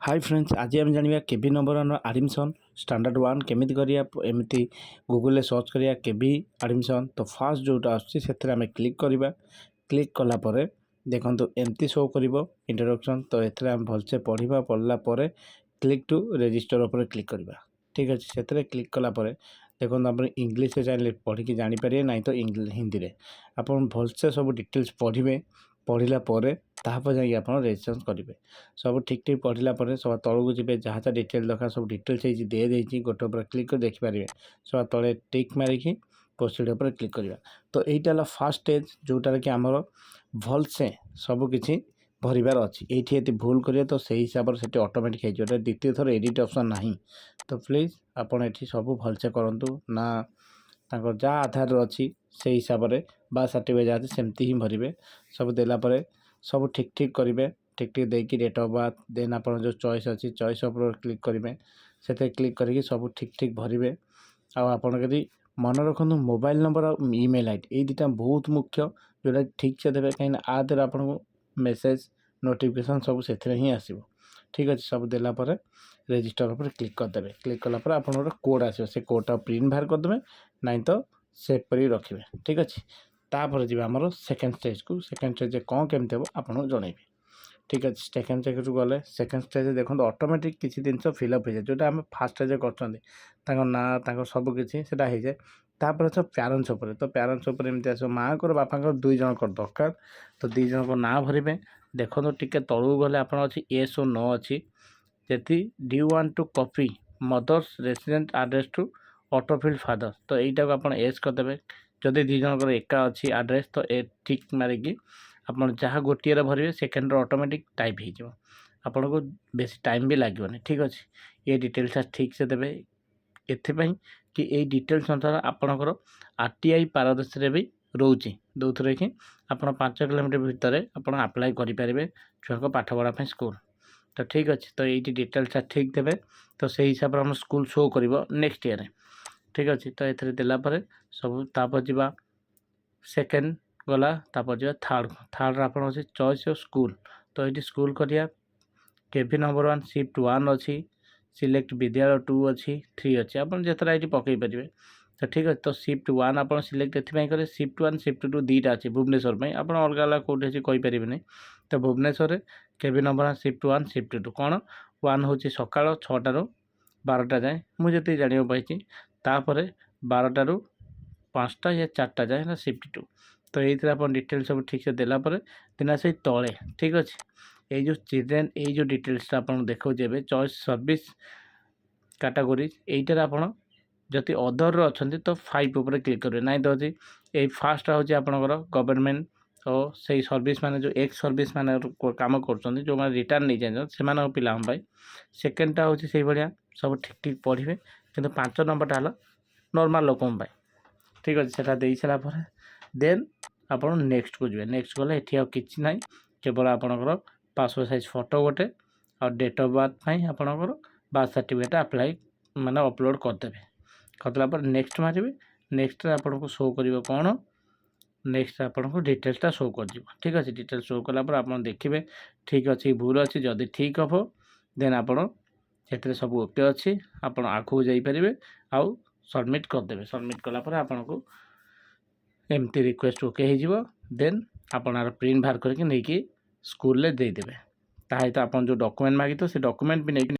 Hi friends, आज आम जाना KV number one admission standard one केमी करिया एमती गूगल सर्च करिया केवी आडमिशन। तो फास्ट जोटा आम क्लिक करवा। क्लिक कलापर देखो एमती शो कर इंट्रोडक्शन। तो ये भलसे पढ़ा पढ़ला क्लिक टू रजिस्टर उपर क्लिक करवा। ठीक अच्छे से क्लिक कलापर देखो आप इंग्लीश चाहिए पढ़ी जानीपर ना तो हिंदी में आप भलसे सब डिटेल्स पढ़े। पढ़ला तापर जाकि आप रेजिस्ट्रेशन करेंगे। सब ठीक ठीक पढ़ला सब तौक जी जहाँ जहाँ डिटेल दरकार सब डिटेल्स दे गोटे उपर क्लिक कर देखिपारे। सब तले टिक मारिकी प्रोसीड उपर क्लिक करवा। तो यहाँ फास्ट स्टेज जोटार कि आमर भलसे सबकि भरबार अच्छी। ये भूल करिए तो सही हिसाब से ऑटोमेटिक हो द्वितीय थर एडिट ऑप्शन ना। तो प्लीज आपड़ ये सब भलसे करूँ ना जहाँ आधार अच्छी से हिसाब से बा सर्टिफिकेट जहाँ सेमती ही भरवे। सब देलापर सब ठीक ठीक करेंगे। ठीक ठीक देकी डेट ऑफ बर्थ देन आप जो चॉइस अच्छी चॉइस उपर क्लिक करेंगे। से क्लिक करके सब ठीक ठीक भरवे। आपड़ी मन रखु मोबाइल नंबर और ईमेल आईडी ये दुटा बहुत मुख्य जोटा ठीक से देवे कहीं आ द्वारा आपको मेसेज नोटिफिकेशन सब से ही आसो। ठीक अच्छे सब देलापर रजिस्टर उपर क्लिक करदे। क्लिक कलापर आप कोड आसो से कोडटा प्रिंट बाहर करदे ना तो सेव कर रखिए। ठीक अच्छे तापर जी आमर सेकेंड स्टेज को। सेकेंड स्टेज कौन केमती हम आपको जनइबी। ठीक अच्छे सेकेंड स्टेज गले सेकेंड स्टेज देखो ऑटोमेटिक किसी जिन फिलअप हो जाए जोटा आम फास्ट स्टेज कर ना सबकि हो जाए। तापर सब प्यारेंट्स उपर। तो प्यारेंट्स उपर एमती आस माँ को बापा दुई जन दरकार। तो दुई जन को ना भरवे। देखो टिके तलू गले आप एस और नो अच्छी जी do want to copy mother's resident address to autofilled father. तो यहीटा को आप एस करदे। जदि दुई जनकर एका अच्छी एड्रेस तो ए ठीक मारिकी आप जहाँ गोटे भरवे सेकेंड ऑटोमेटिक टाइप हो आपन को बेसी टाइम भी लगे। ठीक अच्छे ये डिटेल्स ठीक से देवे एपाई कि ये डिटेल्स अनुसार आपणकर आरटीआई पारदर्श भी रोचे जो कि आप 5 किलोमीटर भितर आप आप्लाय करेंगे छुआ को पाठ पढ़ापी स्कूल। तो ठीक अच्छे तो ये डिटेल्स ठीक देवे। तो से हिसाब से हम स्कूल शो कर नेक्स्ट ईयर। ठीक अच्छे तो ये देलापर सब तापर जा सेकेंड गला तापर जा थर्ड आप चॉइस ऑफ स्कूल। तो ये स्कूल करिया केवी नंबर वन शिफ्ट वन अच्छी सिलेक्ट विद्यालय 2 अच्छी 3 अच्छी आप जितना ये पकई पारे। तो ठीक अच्छे तो शिफ्ट वन आप सिलेक्ट ये करें। शिफ्ट वन शिफ्ट 2 दुईटा अच्छी भुवनेश्वर में आप अलग अलग कौटे अच्छी कहींपारे नहीं। तो भुवनेश्वर केवी नंबर वन शिफ्ट 1 शिफ्ट 2 कौन वन हूँ सकाल 6टारू 12टा जाए मुझे जाना पाई। तापर 12टारू 5टा या 4टा जाए ना शिफ्ट 2। तो ये आप डिटेल्स सब ठीक से देलापर दिन से तले ठीक अच्छे ये जो चिल्ड्रेन ये जो डिटेल्स आप देखा चॉइस सर्विस कैटेगोरी यहीटार आप जदि अदर अच्छा तो 5 उपर क्लिक करेंगे ना तो अच्छी ये फास्ट हूँ आपंकर गवर्नमेंट और से सर्विस मैंने जो एक्स सर्विस मैंने कम कर जो मैंने रिटार्न नहीं जाए से पिलाई। सेकेंडटा हूँ से भाया सब ठीक ठीक पढ़े कि 5 नंबरटा है नॉर्मल लोक। ठीक अच्छे से दे सारापर देन आप नेक्स्ट को जी नेक्स्ट गले ये कि ना केवल आपंकर पासपोर्ट साइज फोटो गोटे और डेट ऑफ बर्थ आपंकर बर्थ सर्टिफिकेट अप्लाई माने अपलोड करदे। करदेला नेक्स्ट मारे नेक्स्ट आपको शो कर कौन नेक्स्ट आपको डिटेल्सटा शो कर। ठीक अच्छे डिटेल्स शो कलापर आप देखिए ठीक अच्छे भूल अच्छी जदि ठीक हम देन आपड़ सब ओके अच्छी आप आगू जापरेंगे आउ सबमिट करदे। सबमिट कलापर आपको एमती रिक्वेस्ट ओके हो देन आपणार प्रिंट बाहर करके नहीं स्कूल देदेवे। ताही तो आप जो डॉक्यूमेंट मागित से डॉक्यूमेंट भी नहीं